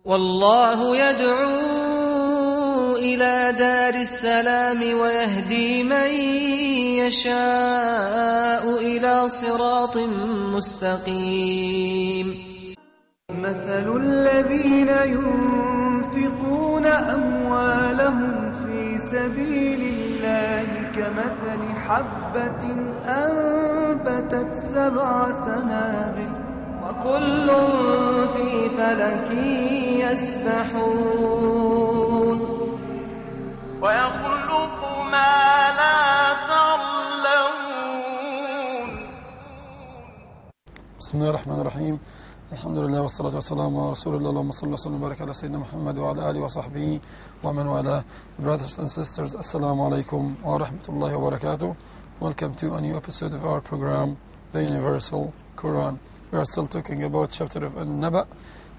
والله يدعو إلى دار السلام ويهدي من يشاء إلى صراط مستقيم مثل الذين ينفقون أموالهم في سبيل الله كمثل حبة أنبتت 7 سنابل وكل في فلك يسبحون ويخلق ما لا تعلمون. بسم الله الرحمن الرحيم. الحمد لله والصلاة والسلام على رسول الله. اللهم صل وسلم وبارك على سيدنا محمد وعلى آله وصحبه ومن والاه. Brothers and sisters, Assalamu alaikum wa rahmatullahi wa barakatuh. Welcome to a new episode of our program, The Universal Quran. We are still talking about chapter of An-Naba,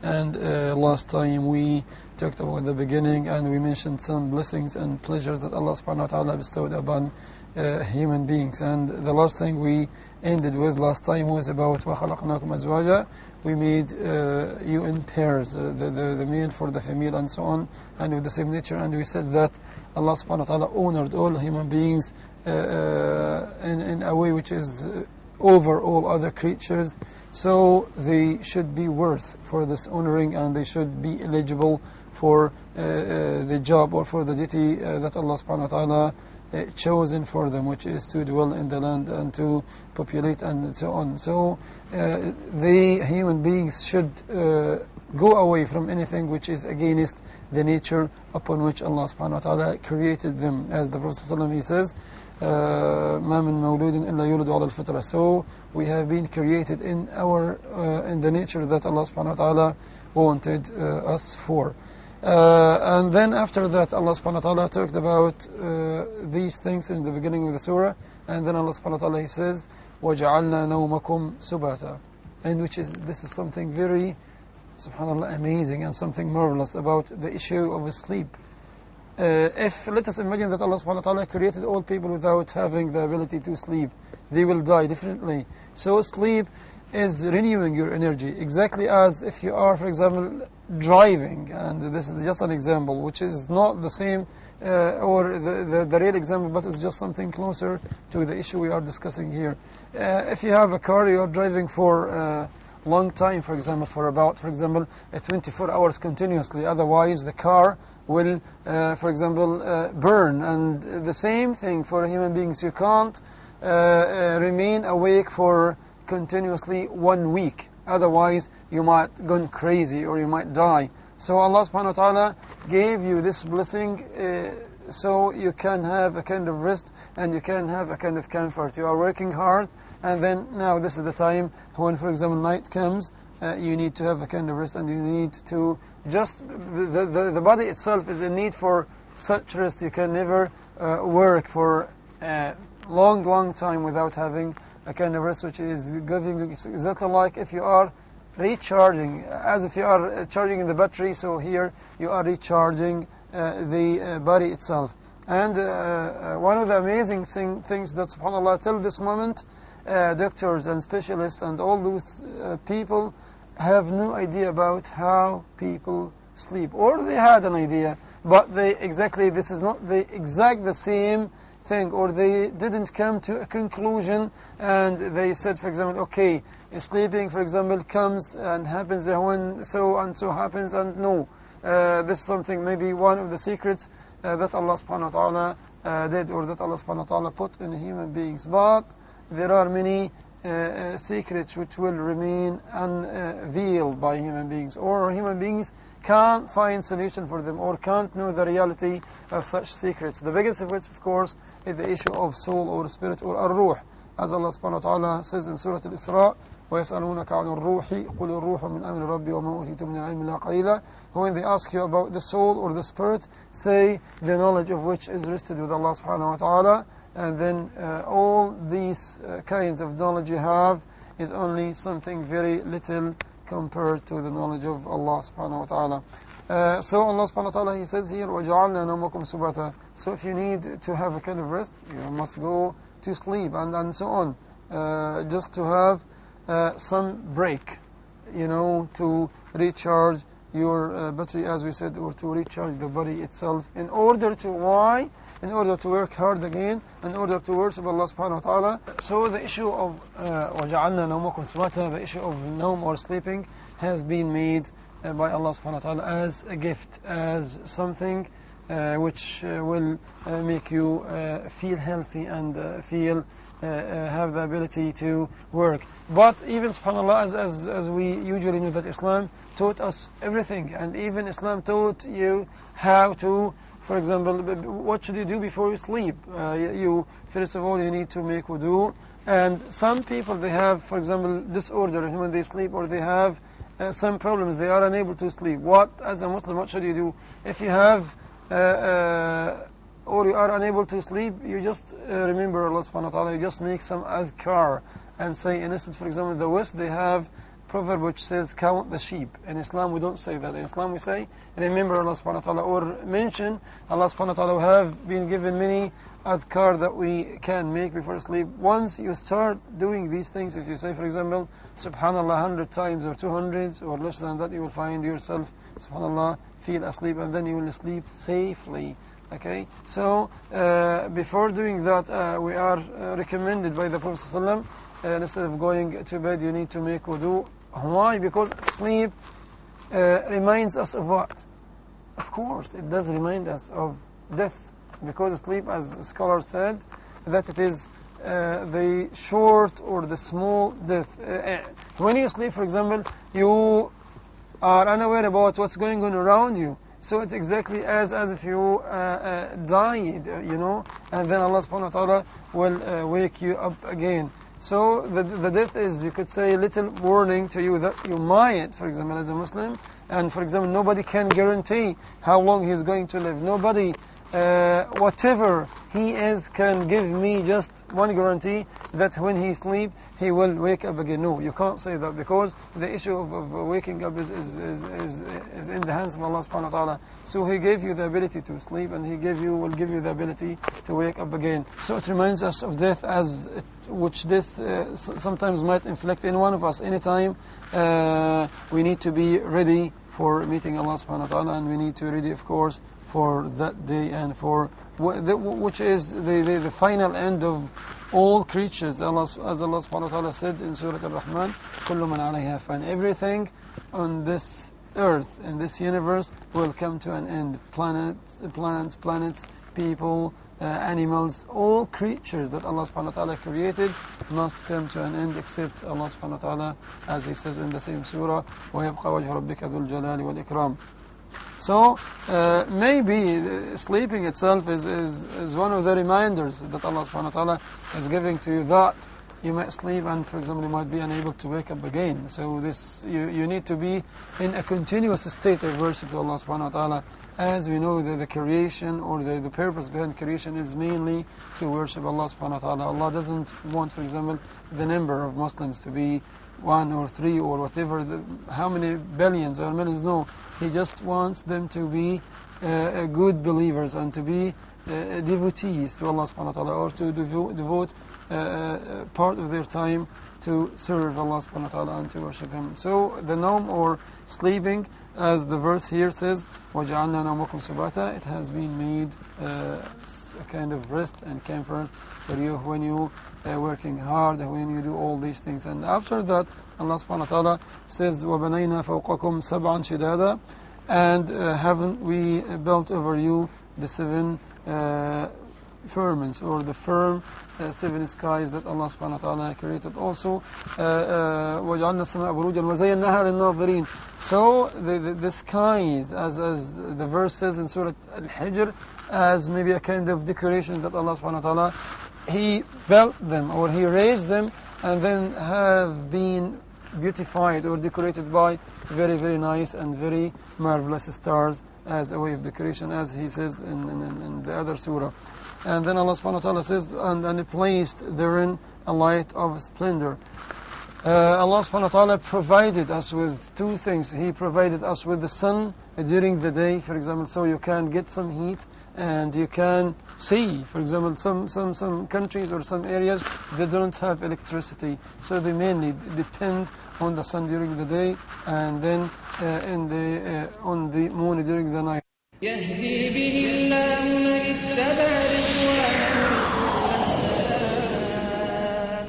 and last time we talked about the beginning and we mentioned some blessings and pleasures that Allah subhanahu wa ta'ala bestowed upon human beings. And the last thing we ended with last time was about وَخَلَقْنَاكُمْ أَزْوَاجًا. We made you in pairs, the male for the female and so on, and with the same nature. And we said that Allah subhanahu wa ta'ala honored all human beings in a way which is over all other creatures, so they should be worth for this honoring, and they should be eligible for the job or for the duty that Allah subhanahu wa ta'ala chosen for them, which is to dwell in the land and to populate and so on. So the human beings should go away from anything which is against the nature upon which Allah subhanahu wa ta'ala created them. As the Prophet ﷺ, he says, مَا مِن مَوْلُودٍ إِلَّا يُولَدُ عَلَى الْفِطْرَةِ. So we have been created in the nature that Allah subhanahu wa ta'ala wanted us for. And then after that, Allah subhanahu wa ta'ala talked about these things in the beginning of the surah, and then Allah subhanahu wa ta'ala, he says, وَجَعَلْنَا نَوْمَكُمْ سُبَاتًا, and this is something very, subhanallah, amazing and something marvelous about the issue of sleep. If let us imagine that Allah subhanahu wa ta'ala created all people without having the ability to sleep, they will die definitely. So sleep is renewing your energy, exactly as if you are, for example, driving, and this is just an example which is not the same or the real example, but it's just something closer to the issue we are discussing here. If you have a car, you are driving for a long time, for example, for about 24 hours continuously, otherwise the car will, for example, burn. And the same thing for human beings. You can't remain awake for continuously 1 week, otherwise you might go crazy or you might die. So Allah subhanahu wa ta'ala gave you this blessing so you can have a kind of rest and you can have a kind of comfort. You are working hard, and then now this is the time when, for example, night comes, you need to have a kind of rest, and you need to just, the body itself is in need for such rest. You can never work for a long time without having a kind of rest, which is giving you exactly like if you are recharging, as if you are charging in the battery. So here you are recharging the body itself. And one of the amazing things that, subhanAllah, till this moment, doctors and specialists and all those people have no idea about how people sleep, or they had an idea, but this is not the same thing, or they didn't come to a conclusion, and they said, for example, okay, sleeping, for example, comes and happens when so and so happens, and no, this is something, maybe one of the secrets that Allah subhanahu wa ta'ala did, or that Allah subhanahu wa ta'ala put in human beings. But there are many secrets which will remain unveiled by human beings, or human beings can't find solution for them, or can't know the reality of such secrets. The biggest of which, of course, is the issue of soul or spirit, or ar-ruh, as Allah subhanahu wa ta'ala says in Surah Al-Isra, وَيَسْأَلُونَكَ عَنُ الرُّوحِ قُلِ الرُّوحُ مِنْ أَمْرِ رَبِّي وَمَا أُوتِيتُم مِنَ الْعِلْمِ إِلَّا قَلِيلًا. When they ask you about the soul or the spirit, say the knowledge of which is rested with Allah subhanahu wa ta'ala. And then all these kinds of knowledge you have is only something very little compared to the knowledge of Allah subhanahu wa ta'ala. So Allah subhanahu wa ta'ala, He says here, وَجَعَلْنَا نَوْمَكُمْ سُبَاتًا. So if you need to have a kind of rest, you must go to sleep, and so on. Just to have some break, to recharge your battery, as we said, or to recharge the body itself, in order to why? In order to work hard again, in order to worship Allah subhanahu wa ta'ala. So the issue of وَجَعَلْنَا نَوْمَكُمْ سُبَاتًا, the issue of nawm or sleeping has been made by Allah subhanahu wa ta'ala as a gift, as something which will make you feel healthy and have the ability to work. But even subhanAllah, as we usually know, that Islam taught us everything, and even Islam taught you how to, for example, what should you do before you sleep? You first of all, you need to make wudu, and some people, they have, for example, disorder when they sleep, or they have some problems, they are unable to sleep. What, as a Muslim, what should you do? If you have or you are unable to sleep, you just remember Allah subhanahu wa ta'ala, you just make some adhkar and say, in instance, for example, the West, they have proverb which says, count the sheep. In Islam, we don't say that. In Islam, we say, remember Allah subhanahu wa ta'ala, or mention Allah subhanahu wa ta'ala. We have been given many adhkar that we can make before sleep. Once you start doing these things, if you say, for example, subhanallah 100 times or 200 or less than that, you will find yourself, subhanallah, feel asleep, and then you will sleep safely. Okay, so before doing that, we are recommended by the Prophet ﷺ, instead of going to bed, you need to make wudu. Why? Because sleep reminds us of what? Of course, it does remind us of death. Because sleep, as the scholar said, that it is the short or the small death. When you sleep, for example, you are unaware about what's going on around you. So it's exactly as if you died, you know, and then Allah subhanahu wa ta'ala will wake you up again. So the death is, you could say, a little warning to you that you might, for example, as a Muslim, and for example, nobody can guarantee how long he's going to live. Nobody, whatever he is, can give me just one guarantee that when he sleeps, he will wake up again. No, you can't say that, because the issue of waking up is in the hands of Allah subhanahu wa ta'ala. So He gave you the ability to sleep, and He will give you the ability to wake up again. So it reminds us of death, which this sometimes might inflict in one of us. Anytime we need to be ready for meeting Allah subhanahu wa ta'ala, and we need to be ready, of course, for that day, and for which is the final end of all creatures. As Allah subhanahu wa ta'ala said in Surah Al-Rahman, كُلُّ مَنْ عَلَيْهَا فَانٍ, everything on this earth, in this universe, will come to an end. Planets, people, animals, all creatures that Allah subhanahu wa ta'ala created must come to an end, except Allah subhanahu wa ta'ala, as He says in the same surah, وَيَبْقَى وَجْهُ رَبِّكَ ذُو الْجَلَالِ وَالْإِكْرَامِ. So maybe sleeping itself is one of the reminders that Allah subhanahu wa ta'ala is giving to you, that you might sleep, and for example, you might be unable to wake up again. So this, you need to be in a continuous state of worship to Allah subhanahu wa ta'ala. As we know, the creation, or the purpose behind creation, is mainly to worship Allah subhanahu wa ta'ala. Allah doesn't want, for example, the number of Muslims to be 1 or 3 or whatever, how many billions or millions. No, He just wants them to be good believers, and to be devotees to Allah subhanahu wa ta'ala, or to devote part of their time to serve Allah subhanahu wa ta'ala and to worship Him. So the nawm, or sleeping, as the verse here says, وَجَعَلْنَا نَوْمَكُمْ سُبَاتًا, it has been made a kind of rest and comfort for you when you are working hard, when you do all these things. And after that, Allah subhanahu wa ta'ala says, وَبَنَيْنَا فَوْقَكُمْ سَبْعًا شِدَادًا, and haven't we built over you the 7 firmaments, or the firm 7 skies that Allah subhanahu wa ta'ala created. Also, وَجَعَلْنَا السَّمَاءَ بُرُوجًا وَزَيَّنَّاهَا لِلنَّاظِرِينَ. So the skies, as the verse says in Surah Al-Hijr, as maybe a kind of decoration that Allah subhanahu wa ta'ala, He built them, or He raised them, and then have been beautified or decorated by very, very nice and very marvelous stars as a way of decoration, as He says in the other surah. And then Allah subhanahu wa ta'ala says, and He placed therein a light of splendor. Allah subhanahu wa ta'ala provided us with two things. He provided us with the sun during the day, for example, so you can get some heat and you can see. For example, some countries or some areas, they don't have electricity, so they mainly depend on the sun during the day and then on the moon during the night. يهدي به الله من اتبع رضوانه سبل السلام.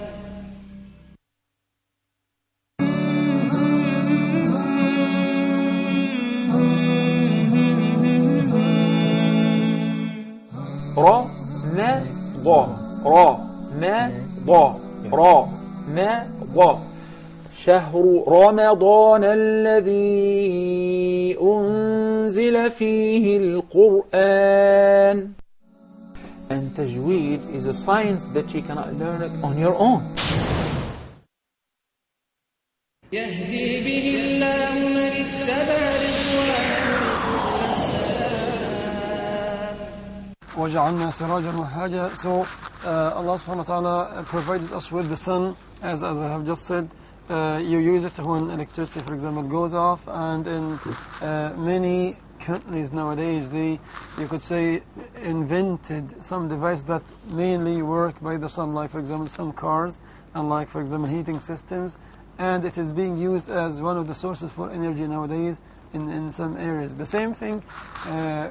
را ما ضا را ما ضا را ما ضا شهر رمضان الذي أنزل فيه القرآن. And tajweed is a science that you cannot learn it on your own. يهدي به الله من اتبع رضوانه سبل السلام. وَجَعَلْنَا سِرَاجًا وَهَّاجًا. So Allah subhanahu wa ta'ala provided us with the sun, as I have just said. You use it when electricity, for example, goes off, and in many countries nowadays, you could say, invented some device that mainly work by the sun, like for example some cars, and like for example heating systems, and it is being used as one of the sources for energy nowadays in some areas. The same thing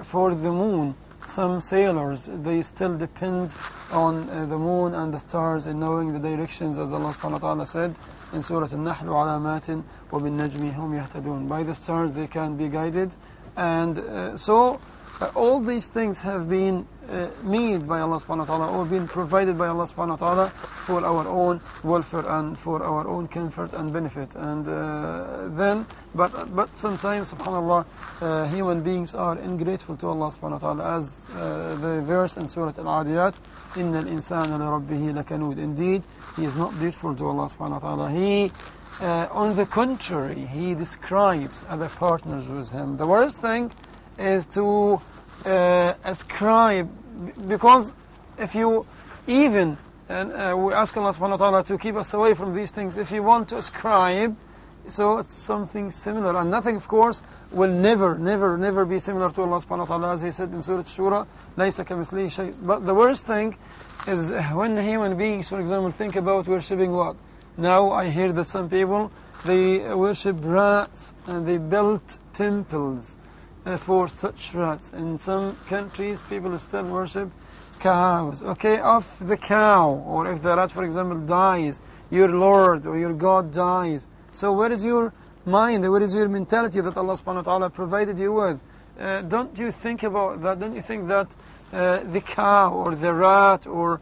for the moon. Some sailors, they still depend on the moon and the stars in knowing the directions, as Allah subhanahu wa ta'ala said in Surah Al-Nahl, وَعَلَامَاتٍ وَبِالنَّجْمِ هُمْ يَهْتَدُونَ. By the stars they can be guided. And so all these things have been made by Allah subhanahu wa ta'ala, or been provided by Allah subhanahu wa ta'ala for our own welfare and for our own comfort and benefit. And but sometimes, subhanAllah, human beings are ingrateful to Allah subhanahu wa ta'ala, as the verse in Surah Al-Adiyat, إِنَّ الْإِنسَانَ لِرَبِّهِ لَكَنُودٍ. Indeed, he is not grateful to Allah subhanahu wa ta'ala. He, on the contrary, he describes other partners with him. The worst thing is to ascribe, because if you even, and we ask Allah subhanahu wa ta'ala to keep us away from these things, if you want to ascribe, so it's something similar, and nothing of course will never be similar to Allah subhanahu wa ta'ala, as he said in Surah Shura, لَيْسَ كَمِثْلِهِ شَيْءٍ. But the worst thing is when human beings, for example, think about worshipping what? Now I hear that some people, they worship rats and they built temples for such rats. In some countries, people still worship cows. Okay, if the cow, or if the rat, for example, dies, your Lord or your God dies. So where is your mind, where is your mentality that Allah subhanahu wa ta'ala provided you with? Don't you think about that? Don't you think that the cow or the rat or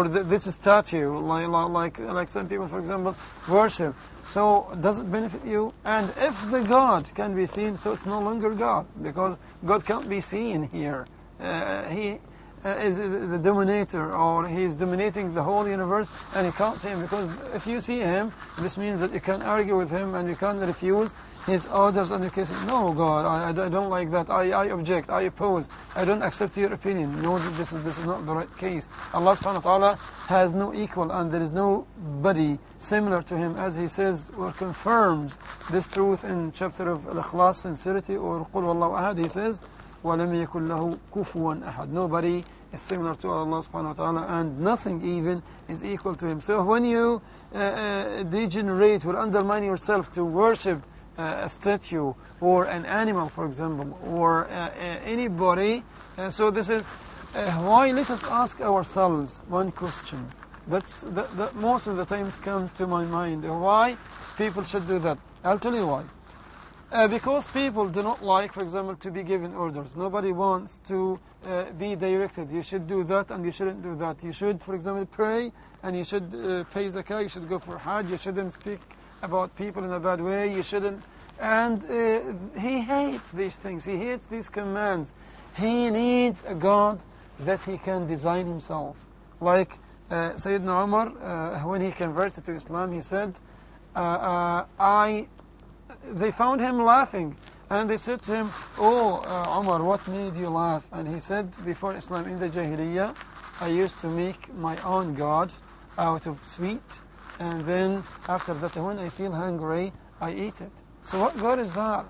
this statue, like some people, for example, worship, so does it benefit you? And if the God can be seen, so it's no longer God, because God can't be seen here. He is the dominator, or he is dominating the whole universe, and you can't see him, because if you see him, this means that you can argue with him and you can't refuse his orders, and you can say, no God, I don't like that, I object, I oppose, I don't accept your opinion. No, this is not the right case. Allah subhanahu wa ta'ala has no equal, and there is nobody similar to him, as he says or confirms this truth in chapter of Al-Ikhlas, sincerity, or Qul Wallahu Ahad. He says, وَلَمْ يَكُنْ لَهُ كُفُوًا أَحَدٍ. Nobody is similar to Allah subhanahu wa ta'ala, and nothing even is equal to him. So when you degenerate or undermine yourself to worship a statue or an animal, for example, or anybody, so this is why. Let us ask ourselves one question that most of the times come to my mind: why people should do that. I'll tell you why. Because people do not like, for example, to be given orders. Nobody wants to be directed. You should do that and you shouldn't do that. You should, for example, pray and you should pay zakah. You should go for hajj. You shouldn't speak about people in a bad way. You shouldn't. And he hates these things. He hates these commands. He needs a God that he can design himself. Like Sayyidina Umar, when he converted to Islam, he said, they found him laughing, and they said to him, oh Umar, what made you laugh? And he said, before Islam, in the Jahiliyyah, I used to make my own gods out of sweet and then after that, when I feel hungry, I eat it. So what God is that?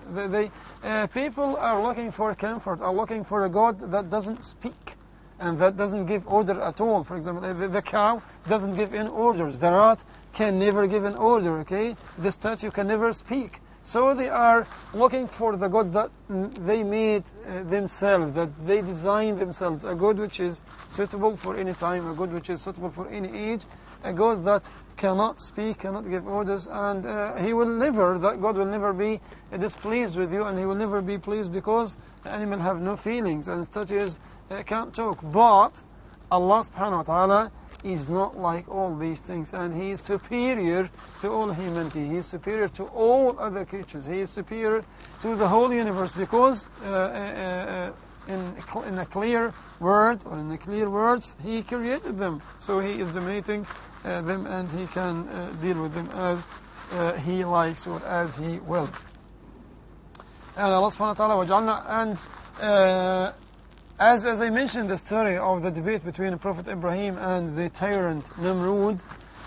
People are looking for comfort, are looking for a God that doesn't speak and that doesn't give order at all. For example, the cow doesn't give any orders. The rat can never give an order, okay? The statue can never speak. So they are looking for the God that they made themselves, that they designed themselves, a God which is suitable for any time, a God which is suitable for any age, a God that cannot speak, cannot give orders, and that God will never be displeased with you, and He will never be pleased because animals have no feelings and statues can't talk. But Allah subhanahu wa ta'ala is not like all these things, and He is superior to all humanity. He is superior to all other creatures. He is superior to the whole universe because in a clear word, or in the clear words, He created them. So He is dominating them, and He can deal with them as He likes or as He wills. And Allah subhanahu wa ta'ala and as I mentioned the story of the debate between Prophet Ibrahim and the tyrant Namrud,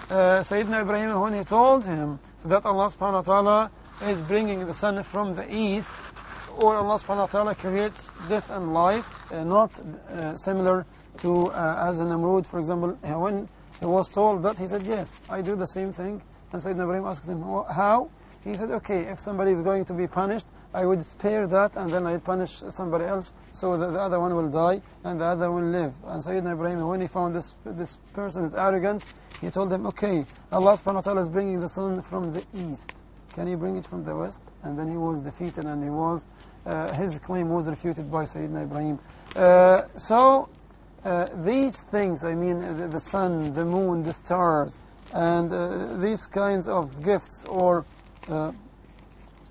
Sayyidina Ibrahim, when he told him that Allah subhanahu wa ta'ala is bringing the sun from the east, or Allah subhanahu wa ta'ala creates death and life, not similar to as in Namrud, for example, when he was told that, he said, yes, I do the same thing. And Sayyidina Ibrahim asked him, how? He said, okay, if somebody is going to be punished, I would spare that and then I'd punish somebody else so that the other one will die and the other will live. And Sayyidina Ibrahim, when he found this person is arrogant, he told him, okay, Allah subhanahu wa ta'ala is bringing the sun from the east. Can you bring it from the west? And then he was defeated, and his claim was refuted by Sayyidina Ibrahim. These things, I mean, the sun, the moon, the stars, and these kinds of gifts or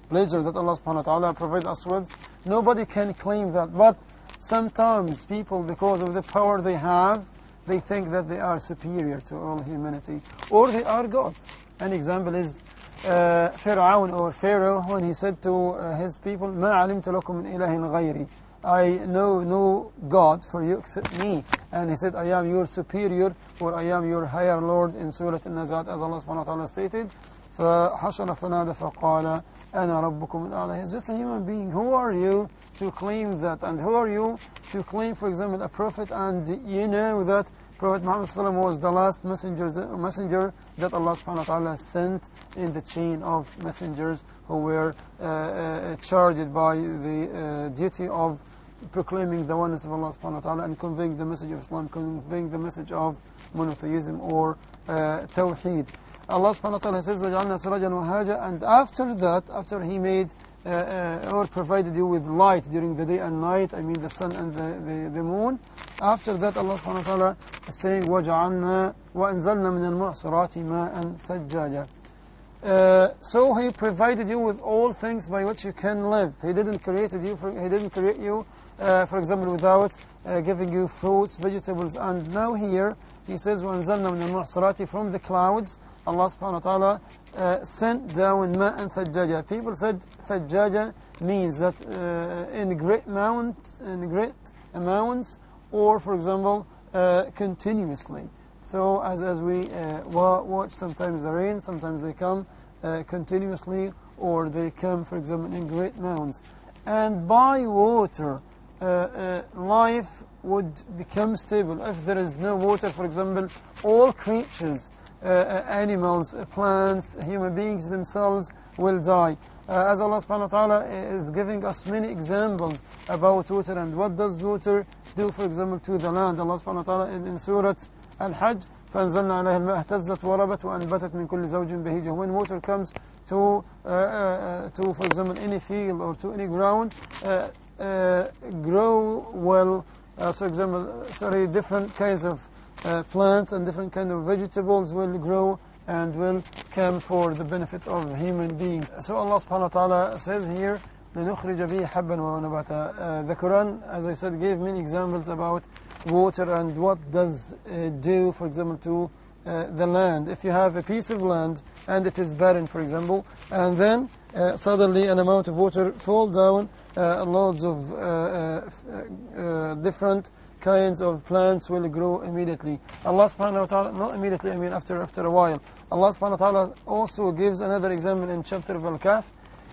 pleasure that Allah subhanahu wa ta'ala provides us with, nobody can claim that. But sometimes people, because of the power they have, they think that they are superior to all humanity, or they are gods. An example is Fir'aun, or Pharaoh, when he said to his people, مَا عَلِمْتُ لَكُمْ مِنْ إِلَهٍ غَيْرِي, I know no God for you except me. And he said, I am your superior, or I am your higher Lord, in Surah Al-Nazat, as Allah subhanahu wa ta'ala stated. فحشر فنادى فقال أنا ربكم الأعلى. He's just a human being. Who are you to claim that? And who are you to claim, for example, a prophet? And you know that Prophet Muhammad was the last messenger that Allah subhanahu wa ta'ala sent in the chain of messengers who were charged by the duty of proclaiming the oneness of Allah subhanahu wa ta'ala and conveying the message of Islam, conveying the message of monotheism or Tawheed. Allah subhanahu wa ta'ala says, وَجَعَلْنَا سِرَاجًا وَهَاجًا. And after that, after He made or provided you with light during the day and night, I mean the sun and the moon, after that Allah subhanahu wa ta'ala is saying, وَجَعَلْنَا وَأَنزَلْنَا مِنَ الْمُعْصِرَاتِ مَاءً ثَجَّاجًا. So He provided you with all things by which you can live. He didn't create you, for example, without giving you fruits, vegetables. And now here He says, وَأَنزَلْنَا مِنَ الْمُعْصِرَاتِ, from the clouds Allah subhanahu wa ta'ala sent down ma'an thajjaja. People said thajjaja means that in great amounts, or for example continuously. So as we watch, sometimes the rain, sometimes they come continuously, or they come, for example, in great amounts. And by water life would become stable. If there is no water, for example, all creatures, animals, plants, human beings themselves will die. As Allah subhanahu wa ta'ala is giving us many examples about water and what does water do, for example, to the land. Allah subhanahu wa ta'ala in Surah Al-Hajj, فَأَنزَلْنَا عَلَيْهَا الْمَاءَ اهْتَزَّتْ وَرَبَتْ وَأَنْبَتَتْ مِنْ كُلِّ زَوْجٍ بَهِيجٍ. When water comes to for example, any field or to any ground, grow well, for example, different kinds of plants and different kind of vegetables will grow and will come for the benefit of human beings. So Allah subhanahu wa ta'ala says here, لِنُخْرِجَ بِهِ حَبًّا وَنَبَاتًا. The Quran, as I said, gave many examples about water and what does do, for example, to the land. If you have a piece of land and it is barren, for example, and then suddenly an amount of water fall down, loads of different kinds of plants will grow immediately. Allah subhanahu wa ta'ala, not immediately, I mean after a while. Allah subhanahu wa ta'ala also gives another example in chapter of Al-Kahf.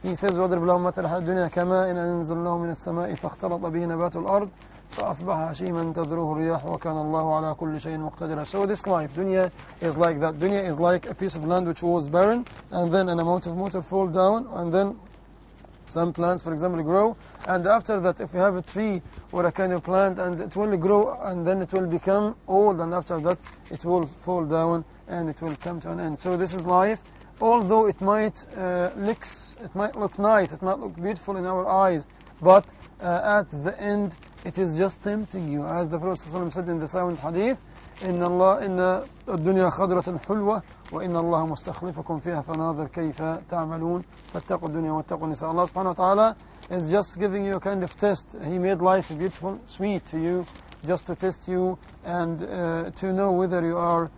He says, وَضْرِبْ لَهُمْ مَثَلَ الدُّنْيَا كَمَاءٍ أَنزَلْنَاهُ مِنَ السَّمَاءِ فَاخْتَلَطَ بِهِ نَبَاتُ الْأَرْضِ فَأَصْبَحَ هَشِيمًا تَذْرُوهُ الرِّيَاحُ وَكَانَ اللَّهُ عَلَى كُلِّ شَيْءٍ مُقْتَدِرًا. So this life, dunya is like that. Dunya is like a piece of land which was barren, and then an amount of water fall down, and then some plants, for example, grow, and after that, if you have a tree or a kind of plant, and it will grow, and then it will become old, and after that, it will fall down, and it will come to an end. So this is life. Although it might look nice, it might look beautiful in our eyes, but at the end, it is just tempting you. As the Prophet ﷺ said in the sound hadith, إن الدنيا خضرة حلوة وإن الله مستخلفكم فيها فناظر كيف تعملون فاتقوا الدنيا واتقوا النساء. Allah subhanahu wa ta'ala is just giving you a kind of test. He made life beautiful, sweet to you, just to test you and to know whether you are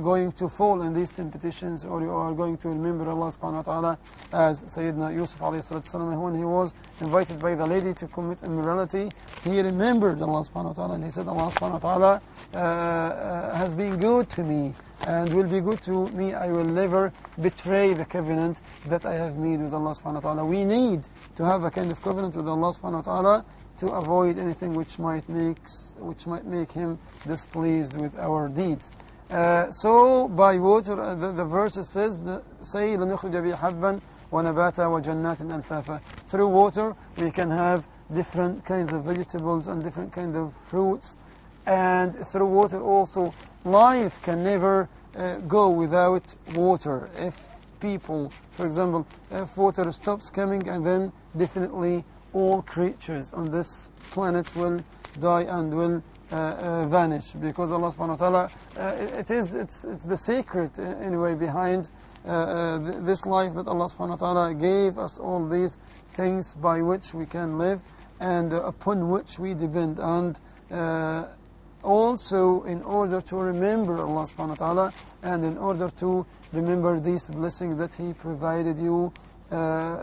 going to fall in these temptations or you are going to remember Allah subhanahu wa ta'ala, as Sayyidina Yusuf alayhi salatu wasalam, when he was invited by the lady to commit immorality, he remembered Allah subhanahu wa ta'ala, and he said, Allah subhanahu wa ta'ala has been good to me and will be good to me. I will never betray the covenant that I have made with Allah subhanahu wa ta'ala. We need to have a kind of covenant with Allah subhanahu wa ta'ala to avoid anything which might make him displeased with our deeds. So by water, the verse says, say, لَنُخْرِجَ بِهِ حَبًّا وَنَبَاتًا وَجَنَّاتٍ أَلْفَافًا. Through water, we can have different kinds of vegetables and different kinds of fruits. And through water also, life can never go without water. If people, for example, if water stops coming, and then definitely all creatures on this planet will die and will vanish, because Allah subhanahu wa ta'ala, it's the secret anyway behind this life, that Allah subhanahu wa ta'ala gave us all these things by which we can live and upon which we depend, and also in order to remember Allah subhanahu wa ta'ala and in order to remember these blessings that He provided you,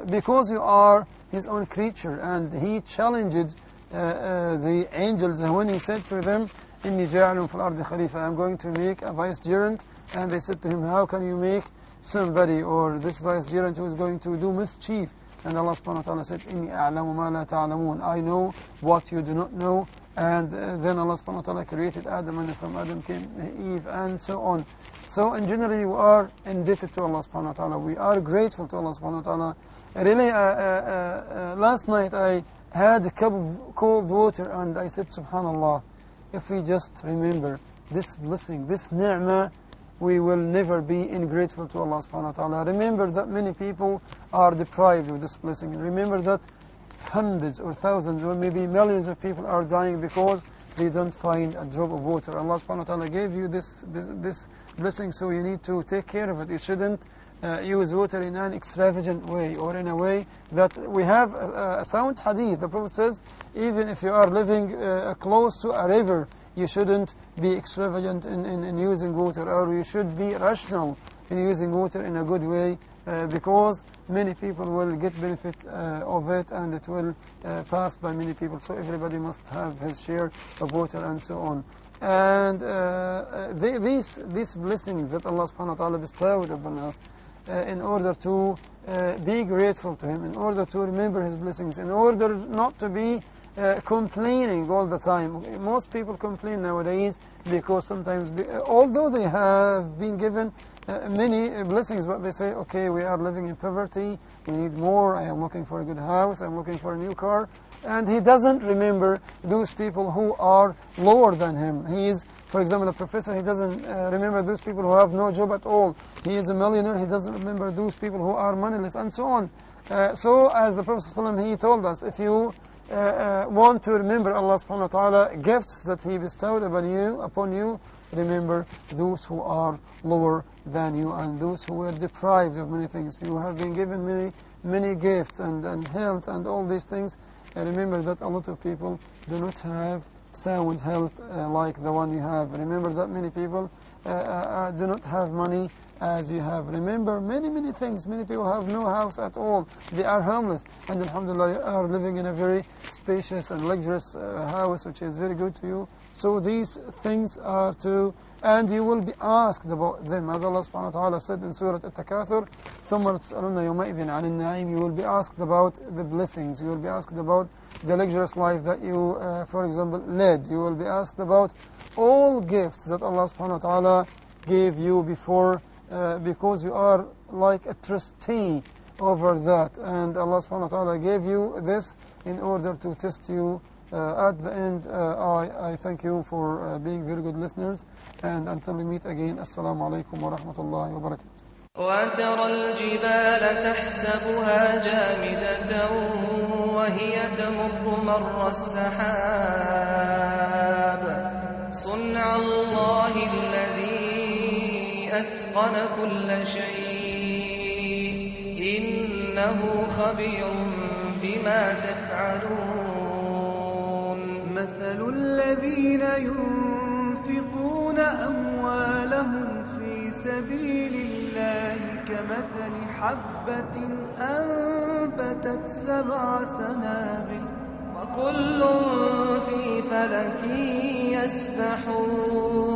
because you are His own creature. And He challenged the angels when He said to them, إِنِّي جَاعِلٌ فِي الْأَرْضِ خَلِيفَةً, I'm going to make a vicegerent. And they said to Him, how can you make somebody or this vicegerent who is going to do mischief? And Allah subhanahu wa ta'ala said, إِنِّي أَعْلَمُ مَا لَا تَعْلَمُونَ, I know what you do not know. And then Allah subhanahu wa ta'ala created Adam, and from Adam came Eve, and so on. So in general, we are indebted to Allah subhanahu wa ta'ala. We are grateful to Allah subhanahu wa ta'ala. Really, last night I had a cup of cold water, and I said, subhanallah, if we just remember this blessing, this ni'mah, we will never be ingrateful to Allah subhanahu wa ta'ala. Remember that many people are deprived of this blessing. Remember that hundreds or thousands or maybe millions of people are dying because they don't find a drop of water. Allah subhanahu wa ta'ala gave you this blessing, so you need to take care of it. You shouldn't use water in an extravagant way, or in a way that we have a sound hadith. The Prophet says, even if you are living close to a river, you shouldn't be extravagant in using water, or you should be rational in using water in a good way, because many people will get benefit of it, and it will pass by many people. So everybody must have his share of water, and so on. And these blessings that Allah subhanahu wa ta'ala bestowed upon us, in order to be grateful to Him, in order to remember His blessings, in order not to be complaining all the time. Most people complain nowadays because sometimes, although they have been given many blessings, but they say, okay, we are living in poverty, we need more, I am looking for a good house, I'm looking for a new car. And he doesn't remember those people who are lower than him. He is, for example, a professor, he doesn't remember those people who have no job at all. He is a millionaire, he doesn't remember those people who are moneyless, and so on. So as the Prophet ﷺ, he told us, if you want to remember Allah subhanahu wa ta'ala gifts that He bestowed upon you, remember those who are lower than you and those who were deprived of many things. You have been given many gifts and health and all these things. Remember that a lot of people do not have sound health like the one you have. Remember that many people do not have money as you have. Remember many things. Many people have no house at all. They are homeless. And alhamdulillah, you are living in a very spacious and luxurious house, which is very good to you. So these things are to, and you will be asked about them. As Allah subhanahu wa ta'ala said in Surah At-Takathur, ثُمَّ لَتُسْأَلُنَّ يَوْمَئِذٍ عَنِ النَّعِيمِ. You will be asked about the blessings. You will be asked about the luxurious life that you, for example, led. You will be asked about all gifts that Allah subhanahu wa ta'ala gave you before, because you are like a trustee over that. And Allah subhanahu wa ta'ala gave you this in order to test you. At the end, I thank you for being very good listeners. And until we meet again, Assalamu alaikum wa rahmatullahi wa barakatuh. وترى الجبال تحسبها جامدة وهي تمر مر السحاب صنع الله الذي أتقن كل شيء إنه خبير بما تفعلون مثل الذين ينفقون أموالهم في سبيل الله كمثل حبة أنبتت 7 سنابل وكل في فلك يسبحون